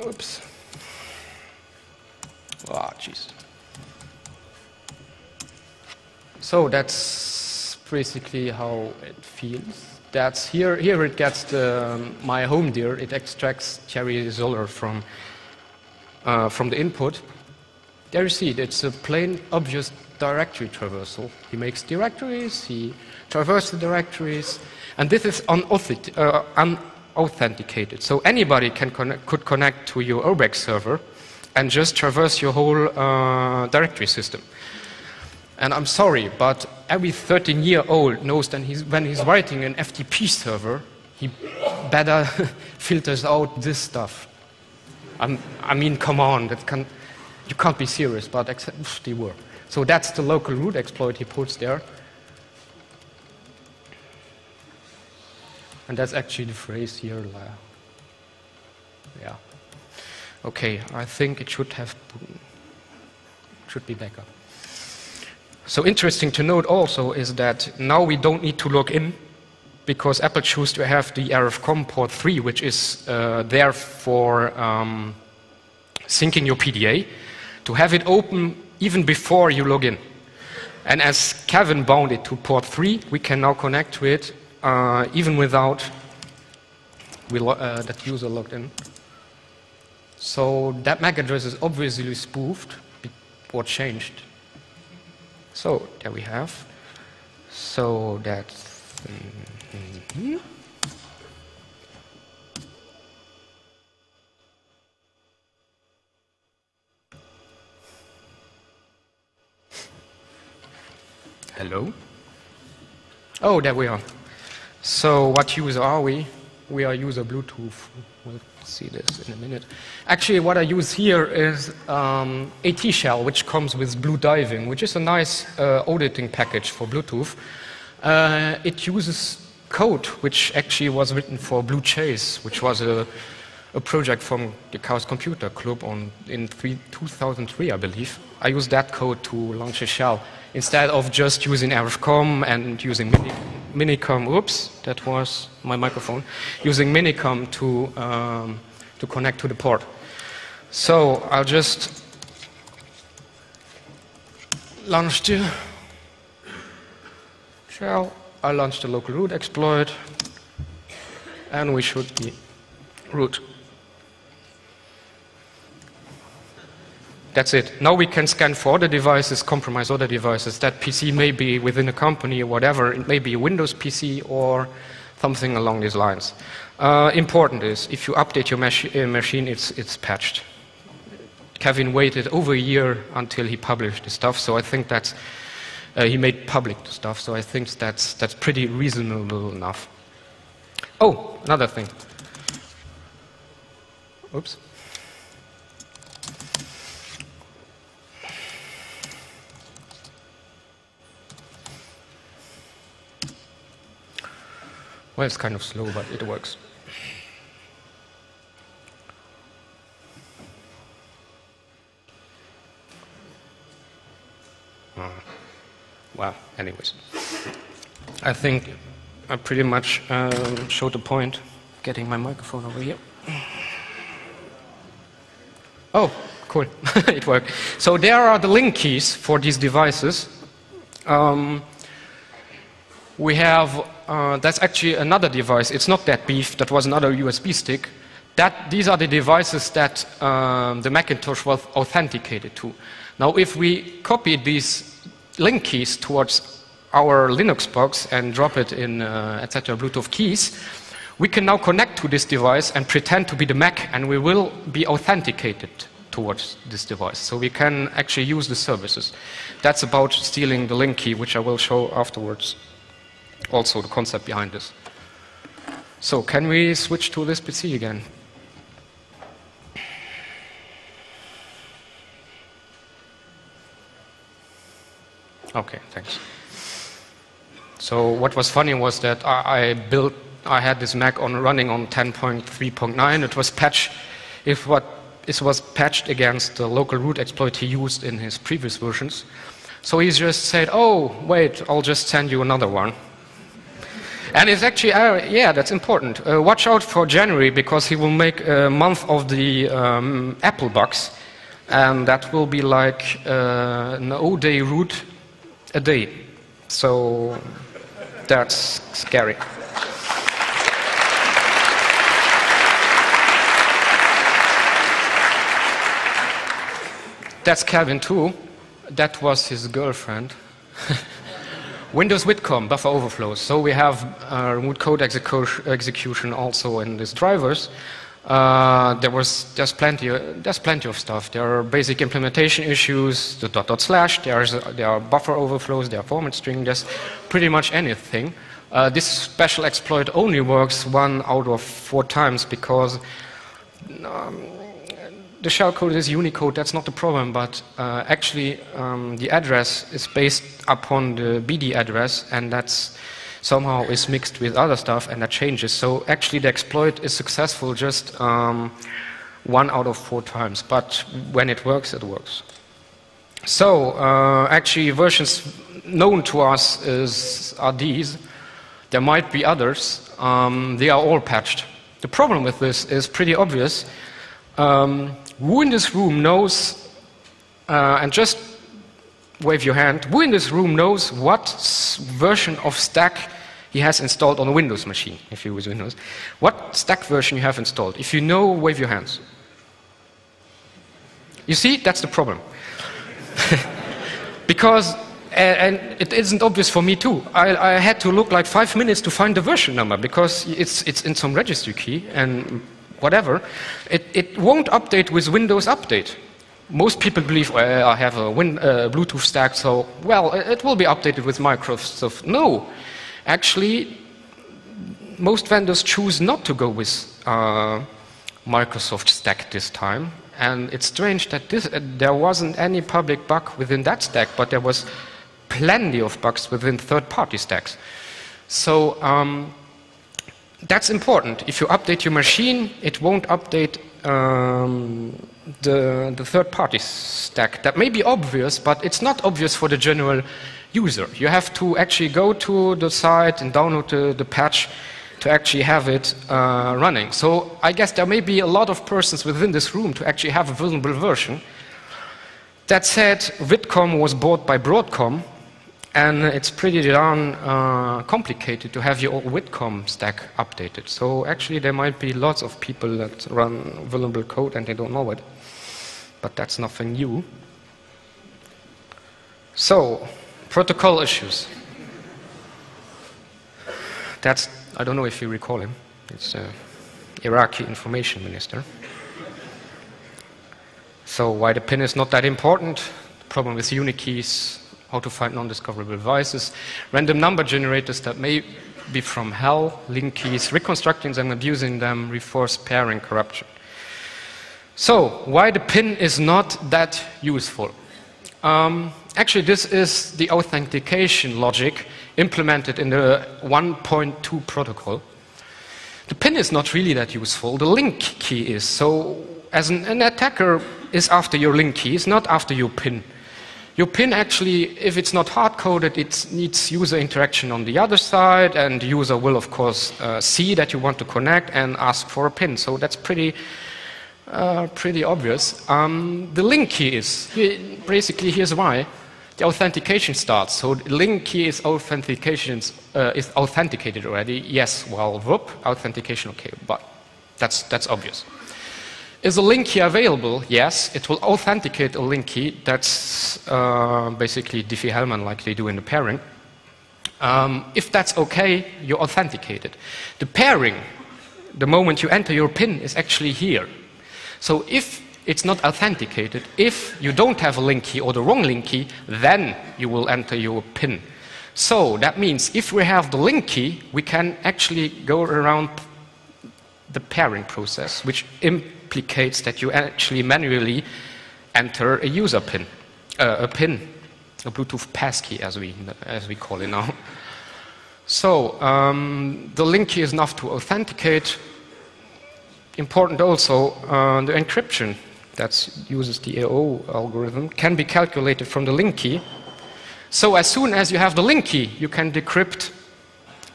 Oops. Ah, jeez. So that's basically how it feels. That's here it gets my home dir. It extracts Thierry Zoller from the input. There you see it. It's a plain, obvious directory traversal. He makes directories, he traverses the directories, and this is unauthenticated. So anybody could connect to your OBEX server and just traverse your whole directory system. And I'm sorry, but every 13-year-old knows that when he's writing an FTP server, he better filters out this stuff. I mean, come on, you can't be serious, but they were. So that's the local root exploit he puts there. And that's actually the phrase here. Yeah. Okay, I think it should be back up. So interesting to note also is that now we don't need to log in because Apple chose to have the RFCOM port 3, which is there for syncing your PDA, to have it open even before you log in. And as Kevin bound it to port 3, we can now connect to it even without that user logged in. So that MAC address is obviously spoofed or changed. So there we have. So that's hello. Oh, there we are. So what user are we? We are user Bluetooth. We'll see this in a minute. Actually, what I use here is AT shell, which comes with Blue Diving, which is a nice auditing package for Bluetooth. It uses code which actually was written for Blue Chase, which was a project from the Chaos Computer Club in 2003, I believe. I used that code to launch a shell instead of just using RFCOM and using Minicom. Oops, that was my microphone. Using Minicom to connect to the port. So I'll just launch the shell. I launch the local root exploit, and we should be root. That's it. Now we can scan for other devices, compromise other devices. That PC may be within a company or whatever. It may be a Windows PC or something along these lines. Important is, if you update your machine, it's patched. Kevin waited over a year until he published the stuff, so I think that's he made public the stuff, so I think that's pretty reasonable enough. Oh, another thing. Oops. Well, it's kind of slow, but it works. Well, anyways. I think I pretty much showed the point. Getting my microphone over here. Oh, cool. It worked. So there are the link keys for these devices. We have, that's actually another device. It's not that beef. That was another USB stick. These are the devices that the Macintosh was authenticated to. Now, if we copy these link keys towards our Linux box and drop it in, etc. Bluetooth keys, we can now connect to this device and pretend to be the Mac, and we will be authenticated towards this device. So we can actually use the services. That's about stealing the link key, which I will show afterwards. Also the concept behind this. So can we switch to this PC again? Okay, thanks. So what was funny was that I had this Mac running on 10.3.9. It was patched. It was patched against the local root exploit he used in his previous versions. So he just said, "Oh, wait, I'll just send you another one." And it's actually, yeah, that's important. Watch out for January, because he will make a month of the Apple bugs, and that will be like an O-day root a day. So that's scary. That's Calvin too. That was his girlfriend. Windows Whitcomb, buffer overflows. So we have remote code execution also in these drivers. There's plenty of stuff. There are basic implementation issues, the // there are buffer overflows, there are format string, there's pretty much anything. This special exploit only works 1 out of 4 times, because the shellcode is Unicode, that's not the problem, but actually the address is based upon the BD address, and that's somehow is mixed with other stuff, and that changes. So actually the exploit is successful just 1 out of 4 times, but when it works, it works. So actually versions known to us are these. There might be others. They are all patched. The problem with this is pretty obvious. Who in this room knows, and just wave your hand, who in this room knows what version of stack he has installed on a Windows machine, if you use Windows? What stack version you have installed? If you know, wave your hands. You see, that's the problem. Because, and it isn't obvious for me too, I had to look like 5 minutes to find the version number, because it's in some registry key, and whatever, it won't update with Windows Update. Most people believe, well, I have a Bluetooth stack, so, well, it will be updated with Microsoft. No, actually, most vendors choose not to go with Microsoft stack this time. And it's strange that there wasn't any public bug within that stack, but there was plenty of bugs within third-party stacks. So, that's important. If you update your machine, it won't update the third-party stack. That may be obvious, but it's not obvious for the general user. You have to actually go to the site and download the patch to actually have it running. So I guess there may be a lot of persons within this room to actually have a vulnerable version. That said, Whitcomb was bought by Broadcom, and it's pretty darn complicated to have your Whitcomb stack updated. So actually there might be lots of people that run vulnerable code and they don't know it. But that's nothing new. So, protocol issues. That's, I don't know if you recall him. It's Iraqi information minister. So why the pin is not that important? The problem with unikeys, how to find non-discoverable devices, random number generators that may be from hell, link keys, reconstructing them, abusing them, reinforce pairing corruption. So, why the pin is not that useful? Actually, this is the authentication logic implemented in the 1.2 protocol. The pin is not really that useful, the link key is. So, as an attacker is after your link key, it's not after your pin. Your pin actually, if it's not hard-coded, it needs user interaction on the other side, and the user will, of course, see that you want to connect and ask for a pin. So that's pretty obvious. The link key is, basically, here's why. The authentication starts. So the link key is authenticated already. Yes, well, whoop, authentication, okay, but that's obvious. Is a link key available? Yes, it will authenticate a link key. That's basically Diffie-Hellman like they do in the pairing. If that's okay, you authenticate it. The pairing, the moment you enter your PIN, is actually here. So if it's not authenticated, if you don't have a link key or the wrong link key, then you will enter your PIN. So that means if we have the link key, we can actually go around the pairing process, which implicates that you actually manually enter a user PIN, a Bluetooth passkey, as we call it now. So the link key is enough to authenticate. Important also, the encryption that uses the AO algorithm can be calculated from the link key. So as soon as you have the link key, you can decrypt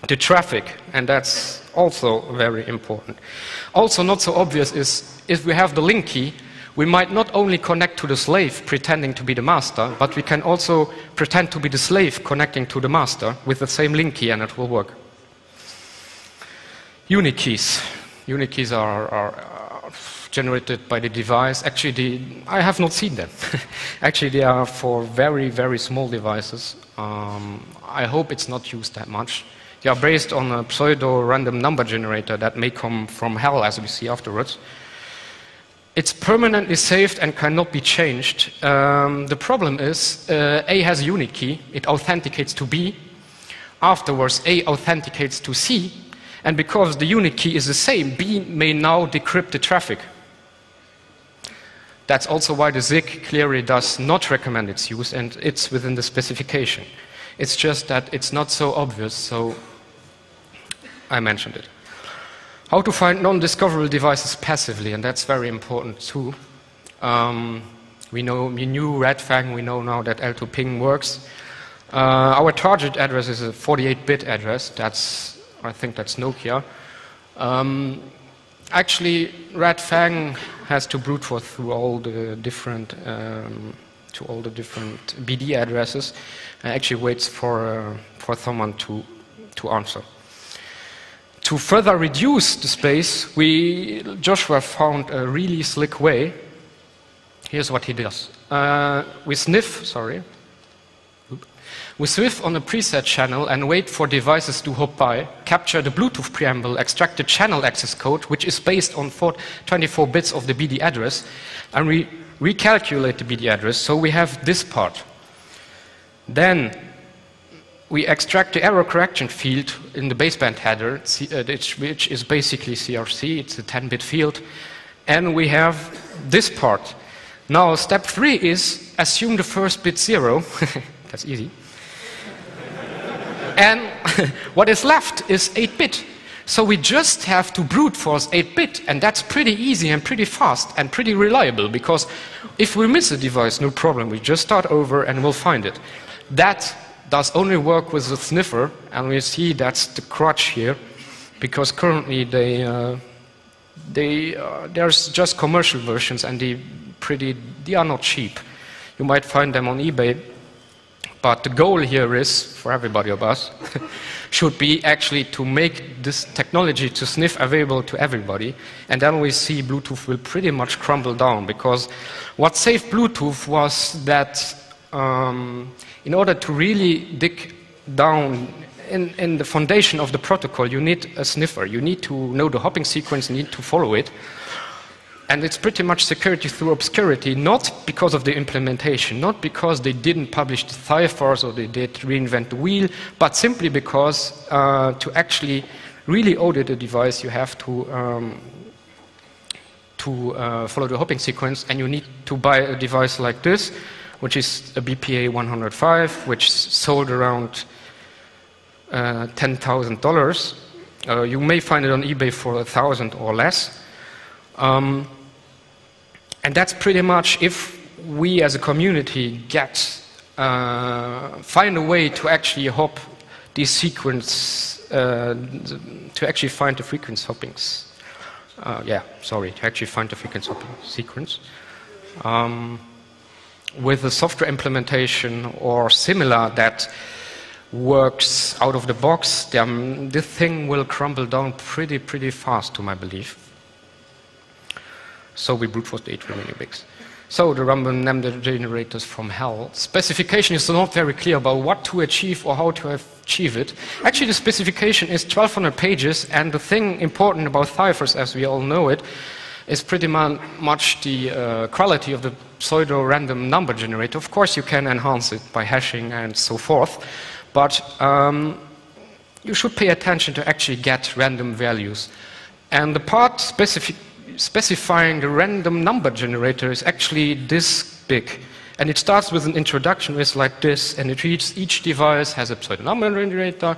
the traffic, and that's also very important. Also not so obvious is if we have the link key, we might not only connect to the slave pretending to be the master, but we can also pretend to be the slave connecting to the master with the same link key, and it will work. Unique keys. Unique keys are generated by the device. Actually, I have not seen them. Actually, they are for very, very small devices. I hope it's not used that much. They are based on a pseudo-random number generator that may come from hell, as we see afterwards. It's permanently saved and cannot be changed. The problem is A has a unique key. It authenticates to B. Afterwards, A authenticates to C. And because the unique key is the same, B may now decrypt the traffic. That's also why the ZIG clearly does not recommend its use, and it's within the specification. It's just that it's not so obvious, so I mentioned it. How to find non-discoverable devices passively, and that's very important too. We knew RedFang, we know now that L2 ping works. Our target address is a 48-bit address. I think that's Nokia. Actually, RedFang has to brute force through all the different BD addresses, and actually waits for someone to answer. To further reduce the space, Joshua found a really slick way. Here's what he does. We sniff on a preset channel and wait for devices to hop by, capture the Bluetooth preamble, extract the channel access code, which is based on 24 bits of the BD address, and we recalculate the BD address, so we have this part. Then we extract the error correction field in the baseband header, which is basically CRC. It's a 10-bit field. And we have this part. Now, step 3 is assume the first bit 0. That's easy. And what is left is 8-bit. So we just have to brute force 8-bit, and that's pretty easy and pretty fast and pretty reliable, because if we miss a device, no problem. We just start over and we'll find it. That does only work with the sniffer, and we see that's the crutch here, because currently there's just commercial versions, and they are not cheap. You might find them on eBay, but the goal here is, for everybody of us, should be actually to make this technology to sniff available to everybody, and then we see Bluetooth will pretty much crumble down, because what saved Bluetooth was that in order to really dig down in the foundation of the protocol, you need a sniffer. You need to know the hopping sequence, you need to follow it. And it's pretty much security through obscurity, not because of the implementation, not because they didn't publish the ciphers or they did reinvent the wheel, but simply because to actually really audit a device, you have to follow the hopping sequence, and you need to buy a device like this, which is a BPA 105, which sold around $10,000. You may find it on eBay for $1,000 or less. And that's pretty much, if we as a community find a way to actually hop these sequence, to actually find the frequency hoppings. To actually find the frequency hopping sequence. With a software implementation or similar that works out of the box, this thing will crumble down pretty fast, to my belief. So we brute force the 8 remaining bits. So the random number generators from hell. Specification is not very clear about what to achieve or how to achieve it. Actually, the specification is 1,200 pages, and the thing important about ciphers, as we all know it, is pretty much the quality of the pseudo-random number generator. Of course, you can enhance it by hashing and so forth, but you should pay attention to actually get random values. And the part specifying the random number generator is actually this big. And it starts with an introduction, it's like this, and it reads each device has a pseudo-number generator,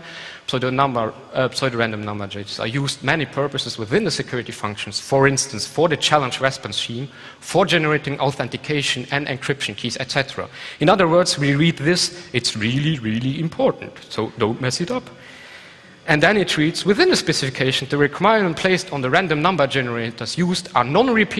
pseudo-random number generators are used many purposes within the security functions, for instance, for the challenge response scheme, for generating authentication and encryption keys, etc. In other words, we read this, it's really, really important, so don't mess it up. And then it treats within the specification the requirement placed on the random number generators used are non-repeatable